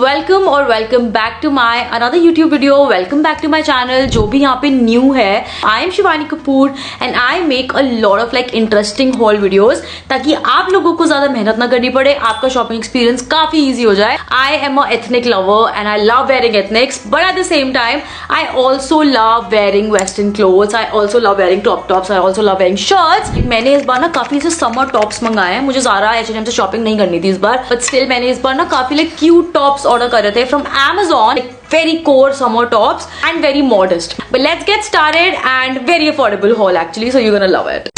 Welcome और welcome back to my another YouTube video. Welcome back to my channel. जो भी यहाँ पे न्यू है, I am Shivani Kapoor and I make a lot of like interesting haul videos ताकि आप लोगों को ज्यादा मेहनत ना करनी पड़े, आपका शॉपिंग एक्सपीरियंस काफी ईजी हो जाए। I am a ethnic lover and I love wearing ethnics, but at the same time I also love wearing western clothes. I also love wearing top tops. I also love wearing shirts. मैंने इस बार ना काफी से summer tops मंगाए हैं। मुझे Zaara H&M से shopping नहीं करनी थी इस बार, बट स्टिल मैंने इस बार ना काफी लाइक क्यूट टॉप्स ऑर्डर कर रहे थे from Amazon. Very core summer tops and very modest. But let's get started and very affordable haul actually, so you're gonna love it.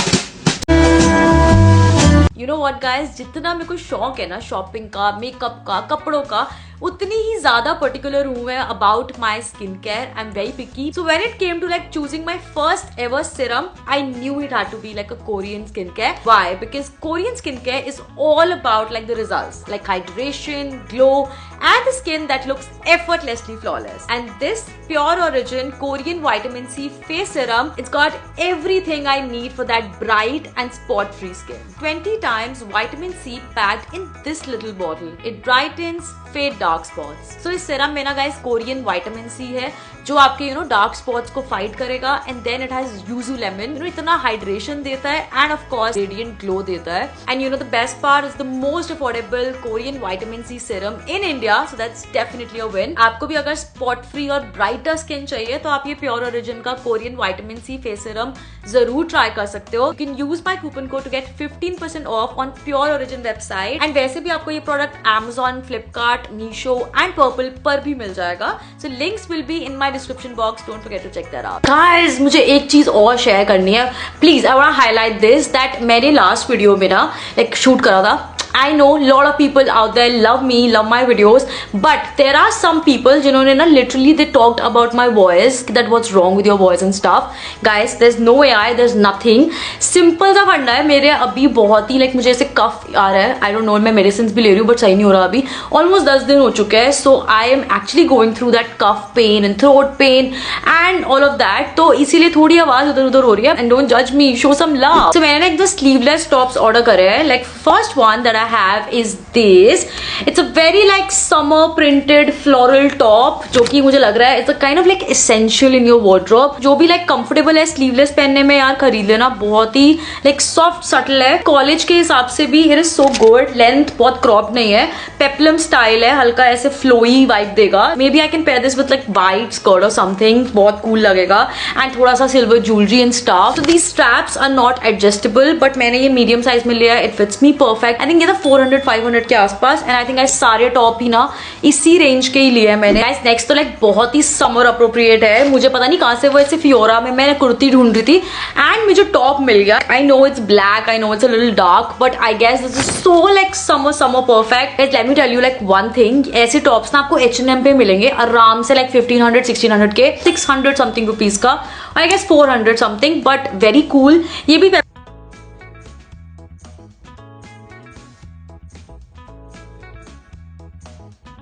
You know what guys, जितना मेरे को शौक है ना shopping का, मेकअप का, कपड़ों का, उतनी ही ज्यादा पर्टिकुलर हूँ मैं about my skin care. I am very picky. So when it came to like choosing my first ever serum, I knew it had to be like a Korean skin care. Why? Because Korean skin care is all about like the results, like hydration, glow and the skin that looks effortlessly flawless. And this pure origin Korean vitamin C face serum, it's got everything I need for that bright and spot free skin. 20 times vitamin C packed in this little bottle. It brightens, fade dark spots. So इस serum में ना guys Korean vitamin C है जो आपके dark spots को fight करेगा. And then it has yuzu lemon, इतना hydration देता है and of course radiant glow देता है. And the best part is the most affordable Korean vitamin C serum in India, so that's definitely a win. आपको भी अगर spot free और brighter skin चाहिए तो आप ये प्योर ओरिजिन का Korean vitamin C face serum जरूर ट्राई कर सकते हो. You can use my coupon code to get 15% off on Pure Origin website. And वैसे भी आपको ये product Amazon, Flipkart, Meesho and Purplle पर भी मिल जाएगा. So links will be in my description box. Don't forget to check that out. Guys, मुझे एक चीज और शेयर करनी है please. I want to highlight this that मैंने लास्ट वीडियो में ना लाइक शूट करा था. I know lot of people out there love me, love my videos, but there are some people जिन्होंने ना literally they talked about my voice, that what's wrong with your voice and stuff. Guys, there's no AI, there's nothing. Simple सा फंडा है. मेरे अभी बहुत ही like मुझे ऐसे कफ आ रहा है. I don't know, मैं मेडिसिन भी ले रही हूँ बट सही नहीं हो रहा अभी. Almost 10 दिन हो चुके हैं. So I am actually going through that cough pain and throat pain and all of that. तो इसीलिए थोड़ी आवाज उधर उधर हो रही है. And don't judge me, show some love. So मैंने एक दो sleeveless tops order करे हैं. Like first one that I have is this. It's a very like summer printed floral top जो कि मुझे लग रहा है it's a kind of like essential in your wardrobe. जो भी like comfortable है sleeveless पहनने में यार खरीद लेना. बहुत ही like soft subtle है. कॉलेज के हिसाब से भी it is so good. Length बहुत क्रॉप नहीं है. पेप्लम स्टाइल है. हल्का ऐसे फ्लोई वाइब देगा. Maybe I can pair this with like white skirt or something. बहुत कूल लगेगा. एंड थोड़ा सा silver jewellery and stuff. So these straps are not adjustable, but मैंने ये मीडियम साइज में लिया है. It fits me perfect. I think ये तो 400-500 के आसपास. एंड आई थिंक सारे टॉप ही ना इसी रेंज के ही लिए है मैंने. नेक्स्ट तो लाइक बहुत ही समर अप्रोप्रिएट है. मुझे पता नहीं कहां से वो ऐसे फियोरा में मैंने कुर्ती ढूंढ रही थी एंड मुझे टॉप मिल गया. I know it's black, I know it's a little dark, but I guess this is so like summer perfect. Let me tell you like one thing. ऐसे टॉप्स ना आपको H&M पे मिलेंगे आराम से लाइक 1500-1600 के, 600 समथिंग रुपीज का. I guess 400 something, but very cool. ये भी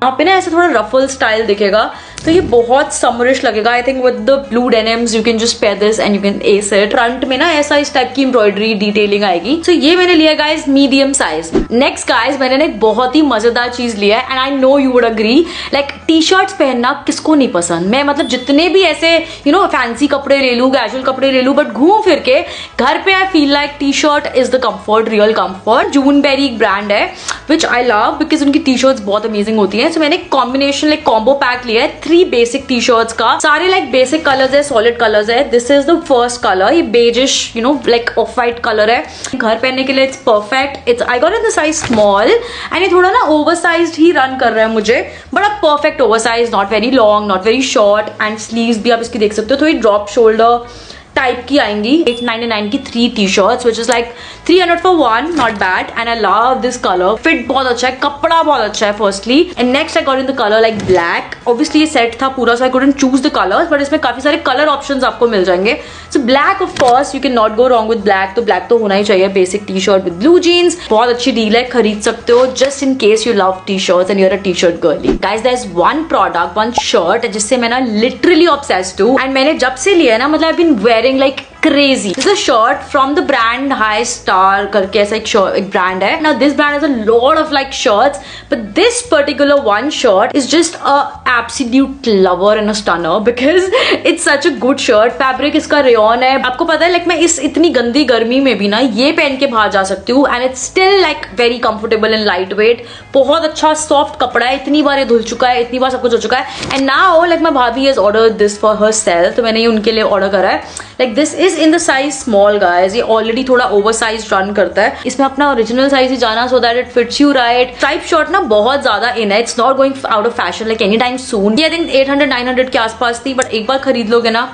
यहाँ पे ना ऐसे थोड़ा रफल स्टाइल दिखेगा तो ये बहुत समरिश लगेगा. I think with the blue denims you can just pair this and you can S it. Front में ना ऐसा इस टाइप की एम्ब्रॉयडरी डिटेलिंग आएगी. सो ये मैंने लिया guys medium size. Next guys मैंने ना एक बहुत ही मजेदार चीज लिया है and I know you would agree. Like T shirts पहनना किसको नहीं पसंद. मैं मतलब जितने भी ऐसे फैंसी कपड़े ले लूँ, कैजुअल कपड़े ले लूँ, बट घूम फिर के घर पे I feel like T shirt is the comfort, real comfort. Juneberry एक ब्रांड है विच आई लव बिकॉज उनकी टी शर्ट्स बहुत अमेजिंग होती है. सो मैंने कॉम्बिनेशन लाइक कॉम्बो पैक लिया है 3 बेसिक टी शर्ट्स का. सारे लाइक बेसिक कलर्स है, सॉलिड कलर्स है. This is the first colour. ये beigish like of white colour है. घर पहनने के लिए it's perfect. It's I got in the size small and ये थोड़ा ना ओवरसाइज्ड ही रन कर रहा है मुझे, बट अब perfect oversize, not very long, not very short. And sleeves भी आप इसकी देख सकते हो थोड़ी ड्रॉप शोल्डर टाइप की आएंगी. 899 की 3 T shirts which is like 300 for 1, not bad. And I love this colour. Fit बहुत अच्छा है, कपड़ा बहुत अच्छा है firstly. And next I got in the colour like black. Obviously ये सेट था पूरा so I couldn't choose the colours, but इसमें काफी सारे कलर ऑप्शंस आपको मिल जाएंगे. So black of course you can not go wrong with black. तो ब्लैक तो होना ही चाहिए. Basic T shirt with blue jeans, बहुत अच्छी डील है, खरीद सकते हो just in case you love T shirts and you are a T shirt girly. Guys there is one product, one shirt जिससे मैं ना लिटरली ऑब्सेस्ड हूं. एंड मैंने जब से लिया है ना, मतलब I been wearing like crazy. This is a shirt from the brand High Star करके ऐसा एक brand है. Now this brand has a lot of like shirts, but this particular one shirt is just a absolute lover and a stunner because it's such a good shirt. Fabric इसका rayon है. आपको पता है like मैं इस इतनी गंदी गर्मी में भी ना ये पहन के बाहर जा सकती हूँ and it's still like very comfortable and lightweight. बहुत अच्छा soft कपड़ा है. इतनी बार ये धुल चुका है, इतनी बार सब कुछ हो चुका है. And now like my भाभी has ordered this for herself, तो मैंने ये उनके लिए ऑर्डर करा है. Like this is in the size small guys. ये ऑलरेडी थोड़ा oversized रन करता है. इसमें अपना ओरिजिनल साइज ही जाना so that it fits you right. Stripe shirt ना बहुत ज्यादा in है. It's not going out of fashion like anytime soon. ये I think 800-900 के आसपास थी, बट एक बार खरीद लोगे ना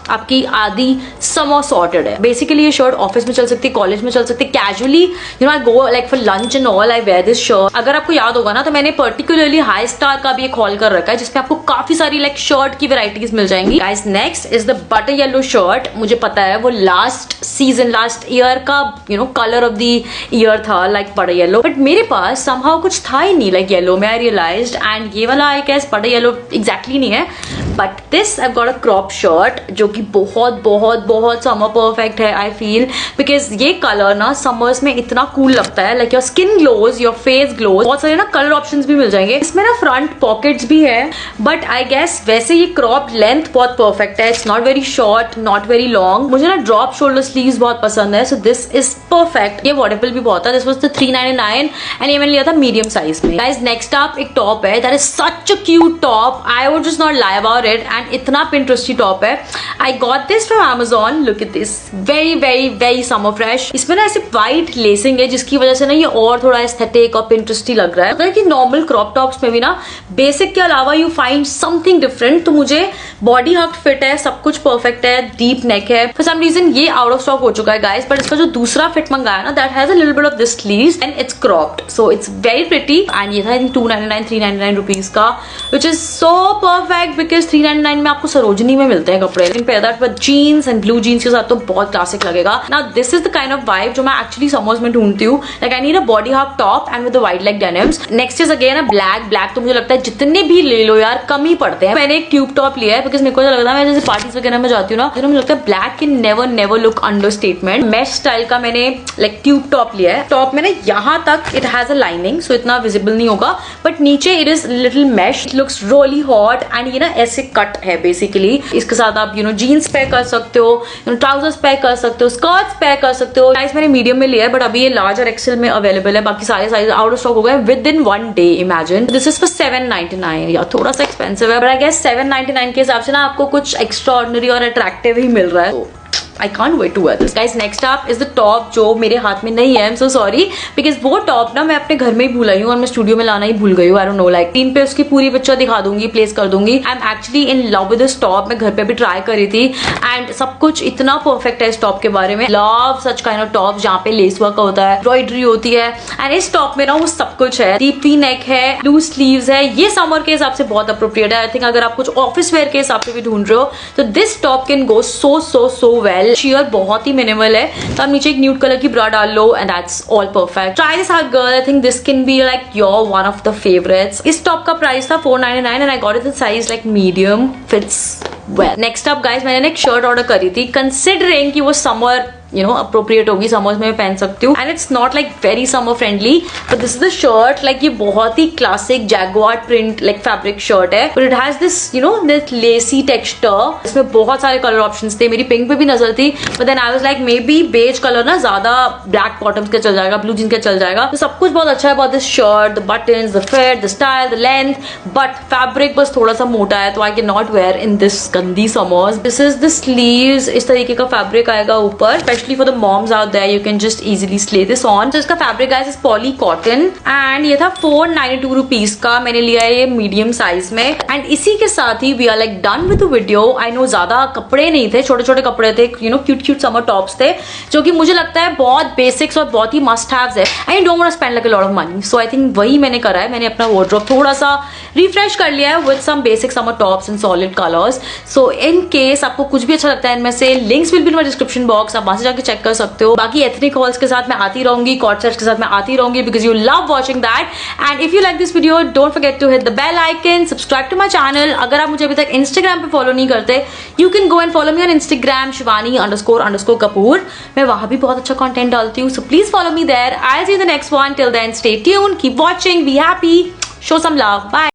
आपकी आधी समर सॉर्टेड है. बेसिकली ये शर्ट ऑफिस में चल सकती है, कॉलेज में चल सकती है, casually you know I go like for lunch and all I wear this shirt. अगर आपको याद होगा ना तो मैंने पर्टिकुलरली हाई स्टार का भी एक हॉल कर रखा है जिसमें आपको काफी सारी लाइक शर्ट की वेराइटीज मिल जाएंगी. Guys next is the butter yellow shirt. मुझे पता है वो लास्ट ईयर का you know colour of the year था लाइक बटर येलो, बट मेरे पास समहाउ कुछ था ही नहीं लाइक येलो में. आई रियलाइज्ड एंड ये वाला I guess butter yellow exactly नहीं है, but this I got a crop shirt जो कि बहुत बहुत बहुत समर परफेक्ट है आई फील, बिकॉज ये कलर ना समर्स में इतना कूल लगता है. Like your skin glows, your face glows. बहुत सारे ना कलर ऑप्शंस भी मिल जाएंगे. इसमें ना फ्रंट पॉकेट्स भी है, बट आई गेस वैसे ये क्रॉप लेंथ बहुत परफेक्ट है. It's not very short, not very long. मुझे ना ड्रॉप शोल्डर स्लीव्स बहुत पसंद है, सो दिस इज परफेक्ट. ये वॉटेबल भी बहुत है. दिस वाज द 399 एंड ये मैंने लिया था मीडियम साइज में. गाइस नेक्स्ट अप एक टॉप है. That is such a cute top. I would just not lie about it and इतना पिंटरेस्टी टॉप है. I got this from Amazon. Look at this, very very very summer fresh. इसमें ना ऐसे white lacing है जिसकी वजह से ना ये और थोड़ा एस्थेटिक और पिंटरेस्टी लग रहा है. मतलब कि नॉर्मल क्रॉप टॉप्स में भी ना बेसिक के अलावा यू फाइंड समथिंग डिफरेंट. तो मुझे बॉडी हक फिट है, सब कुछ परफेक्ट है, डीप नेक है. फॉर सम रीजन ये आउट ऑफ स्टॉक हो चुका है गाइस, बट इसका जो दूसरा फिट मंगाया ना that has a little bit of this sleeves and it's cropped, so it's very pretty. And ये था इन 299-399 रुपीज का, which is so perfect because 399 में आपको सरोजनी में मिलते हैं कपड़े. Pair that with jeans and blue jeans के साथ तो बहुत क्लासिक लगेगा. Now this is the kind of vibe जो मैं एक्चुअली समर्स में ढूंढती हूँ. Like I need a body half top and with wide leg denims. Next is again a black. तो मुझे लगता है जितने भी ले लो यार कम ही पड़ते हैं. मैंने एक ट्यूब टॉप लिया है बिकॉज मेरे को लगता है मैं जैसे पार्टीज वगैरह में जाती हूँ ना, मुझे लगता है black can never look under statement. Mesh style का मैंने लाइक ट्यूब टॉप लिया है. टॉप में ना यहाँ तक it has a lining so इतना विजिबल नहीं होगा, बट नीचे it is little mesh. It looks really hot and ये ना ऐसे कट है बेसिकली. इसके साथ आप यू नो जीन्स पैक कर सकते हो, ट्राउजर्स पैक कर सकते हो, स्कर्ट्स पैक कर सकते हो. साइज मैंने मीडियम में लिया है, बट अभी ये लार्ज और एक्सेल में अवेलेबल है. बाकी सारे साइज आउट ऑफ स्टॉक हो गए with in 1 day. Imagine this is for 799. या थोड़ा सा एक्सपेंसिव है, बट आई गेस 799 के हिसाब से ना आपको कुछ एक्स्ट्रा ऑर्डिनरी और अट्रैक्टिव ही मिल रहा है. I can't wait to wear this. Guys, next up is the top जो मेरे हाथ में नहीं है. I'm so sorry because वो टॉप ना मैं अपने घर में ही भूल आई हूँ और मैं स्टूडियो में लाना ही भूल गई हूँ. I don't know, like team पे उसकी पूरी पिक्चर दिखा दूंगी, प्लेस कर दूंगी. I'm actually in love with this top. मैं घर पे भी ट्राई करी थी एंड सब कुछ इतना परफेक्ट है इस टॉप के बारे में. Love such kind of top जहाँ पे लेस वर्क होता है, एम्ब्रॉयडरी होती है एंड इस टॉप में ना वो सब कुछ है. डीप वी नेक है, ब्लू स्लीव्स है. ये समर के हिसाब से बहुत अप्रोप्रिएट है. आई थिंक अगर आप कुछ ऑफिस वेयर के हिसाब से भी ढूंढ रहे हो तो this top can go so well. Share बहुत ही मिनिमल है, तो आप नीचे एक न्यूड कलर की ब्रा डाल लो and that's all perfect. Try this out girl. I think this can be like your one of the favourites. इस टॉप का प्राइस था 499 and I got it in size like medium. Fits well. Next up guys मैंने एक shirt order करी थी considering कि वो summer you know appropriate होगी, समर्स में पहन सकती हूँ and it's not like very summer friendly, but this is the shirt. Like ये बहुत ही classic jaguar print like fabric shirt है, but it has this you know this lacy texture. इसमें बहुत सारे कलर ऑप्शंस थे. मेरी पिंक पे भी नजर थी, but then I was like maybe beige colour ना ज्यादा ब्लैक बॉटम्स के चल जाएगा, ब्लू जींस के चल जाएगा. तो सब कुछ बहुत अच्छा है about this shirt. The buttons, the fit, the style, the length, but fabric बस थोड़ा सा मोटा है, तो I can not wear in this गंदी summers. This is the sleeves. इस तरीके का फैब्रिक आएगा ऊपर, specially for the moms out there you can just easily slay this on. So इसका fabric guys is poly cotton and ये था 492 rupees का. मैंने लिया है ये मीडियम साइज में एंड इसी के साथ ही we are like done with the video. I know ज्यादा कपड़े नहीं थे, छोटे छोटे कपड़े थे, you know cute summer tops थे जो कि मुझे लगता है बहुत बेसिक्स और बहुत ही मस्ट हैव्स है. I don't want to spend like a lot of money, so I think वही मैंने करा है. मैंने अपना वार्डरोब थोड़ा सा रिफ्रेश कर लिया है with some basic summer tops and solid colours. So in case आपको कुछ भी अच्छा लगता है इनमें से, links will be in my description box, आप वहां से जाके चेक कर सकते हो. बाकी एथनिक हॉल्स के साथ मैं आती रहूंगी, कॉर्ड सेट्स के साथ मैं आती रहूंगी because you love watching that. And if you like this video don't forget to hit the bell icon, subscribe to my channel. अगर आप मुझे अभी तक इंस्टाग्राम पे फॉलो नहीं करते, you can go and follow me on Instagram Shivani__Kapoor. मैं वहां भी बहुत अच्छा कंटेंट डालती हूँ, so please follow me there. I will see you in the next one. Till then stay tuned, keep watching, be happy, show some love. Bye.